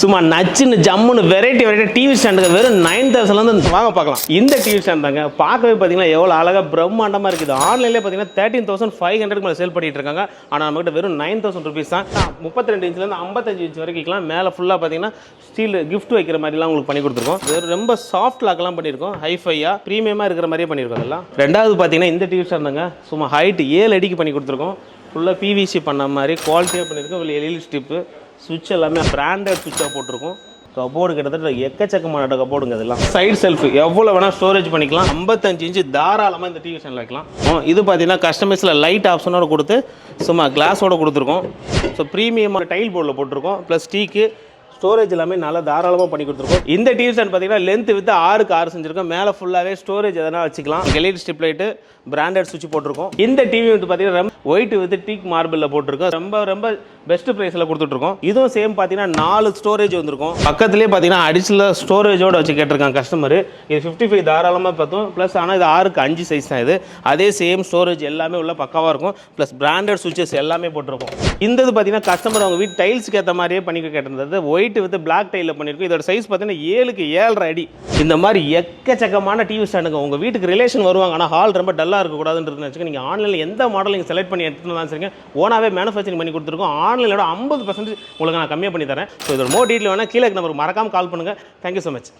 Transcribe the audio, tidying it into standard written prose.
சும்மா நச்சுன்னு ஜம்முன்னு வெரைட்டி டிவி ஸ்டாண்டுக்கு வெறும் 9000 வாங்க பார்க்கலாம். இந்த டிவி ஸ்டாண்ட் தாங்க பார்க்கவே பார்த்தீங்கன்னா எவ்வளோ அழகாக பிரம்மாண்டமாக இருக்குது. ஆன்லைன்லேயே பார்த்தீங்கன்னா 13,500 மேலே சேல் பண்ணிட்டு இருக்காங்க. ஆனால் நம்மகிட்ட வெறும் 9,000 ருபீஸ் தான். 32 இன்ச்லேருந்து 55 இன்ச் வரைக்கும் மேலே ஃபுல்லாக பார்த்தீங்கன்னா ஸ்டீல் கிஃப்ட் வைக்கிற மாதிரிலாம் உங்களுக்கு பண்ணி கொடுத்துருக்கோம். வெறும் ரொம்ப சாஃப்ட் லாக்கெல்லாம் பண்ணியிருக்கோம். ஹைஃபையாக ப்ரீமியமாக இருக்கிற மாதிரியே பண்ணியிருக்கோம். அதெல்லாம் ரெண்டாவது பார்த்தீங்கன்னா இந்த டிவி ஸ்டாண்ட் தாங்க சும்மா ஹைட் 7 அடிக்கு பண்ணி கொடுத்துருக்கோம். ஃபுல்லாக பிவிசி பண்ண மாதிரி குவாலிட்டியாக பண்ணியிருக்கோம். இல்லை எல்இடி ஸ்டிப்பு சுவிட்ச் எல்லாமே பிராண்டட் சுவிட்சாக போட்டிருக்கோம். கபோர்டு கிட்டத்தட்ட எக்கச்சக்கமான கபோர்டுங்க. இதெல்லாம் சைடு செல்ஃப் எவ்வளோ வேணால் ஸ்டோரேஜ் பண்ணிக்கலாம். 55 இன்ச்சு தாராளமாக இந்த டிவி ஸ்டாண்டில் வைக்கலாம். இது பார்த்தீங்கன்னா கஸ்டமைஸில் லைட் ஆப்ஷனோட கொடுத்து சும்மா கிளாஸோட கொடுத்துருக்கோம். ஸோ ப்ரீமியமாக டைல் போர்டில் போட்டிருக்கோம். ப்ளஸ் ஸ்டீக்கு ஸ்டோரேஜ் எல்லாமே நல்லா தாராளமாக பண்ணி கொடுத்துருக்கோம். இந்த டிவி ஸ்டாண்ட் பார்த்தீங்கன்னா லென்த் வித் 6க்கு 6 செஞ்சுருக்கோம். மேலே ஃபுல்லாகவே ஸ்டோரேஜ் எதனா வச்சுக்கலாம். எல்இடி ஸ்ட்ரிப் லைட்டு பிராண்டட் சுவிட்ச் போட்டிருக்கோம். இந்த டிவி வந்து பார்த்தீங்கன்னா ஒயிட் வித் டீக் மார்பிளில் போட்டிருக்கோம். ரொம்ப பெஸ்ட் ப்ரைஸில் கொடுத்துட்ருக்கோம். இதுவும் சேம் பார்த்தீங்கன்னா 4 ஸ்டோரேஜ் வந்திருக்கும். பக்கத்துலேயே பார்த்தீங்கன்னா அடிஷனல் ஸ்டோரேஜோடு வச்சு கேட்டிருக்காங்க கஸ்டமர். இது 55 தாராளமாக பார்த்தோம். ப்ளஸ் ஆனால் இது 6க்கு 5 சைஸ் தான். இது அதே சேம் ஸ்டோரேஜ் எல்லாமே உள்ள பக்காவாக இருக்கும். ப்ளஸ் பிராண்டட் சுவிட்சஸ் எல்லாமே போட்டிருக்கும். இந்த இது பார்த்தீங்கன்னா கஸ்டமர் அவங்க வீட்டு டைல்ஸுக்கு ஏற்ற மாதிரியே பண்ணி கேட்டிருந்தது. ஒயிட் வித் பிளாக் டைலில் பண்ணியிருக்கோம். இதோட சைஸ் பார்த்தீங்கன்னா 7க்கு 7.5 அடி. இந்த மாதிரி எக்கச்சக்கமான டிவி ஸ்டாண்டுங்க. உங்கள் வீட்டுக்கு ரிலேஷன் வருவாங்க, ஆனால் ஹால் ரொம்ப டல்லாக இருக்கக்கூடாதுன்றது நினச்சிக்க நீங்கள் ஆன்லைனில் எந்த மாடல் நீங்கள் செலக்ட் பண்ணி எடுத்துகிட்டு தான் சரிங்க. ஓனாகவே மேனுஃபேக்சரிங் பண்ணி கொடுத்துருக்கோம். ஆன்லைனோட 50% உங்களுக்கு நான் கம்மியாக பண்ணி தரேன். ஸோ இதோட மோர் டீட்டெயில் வேணால் கீழே நம்பர் மறக்காமல் கால் பண்ணுங்கள். Thank you so much.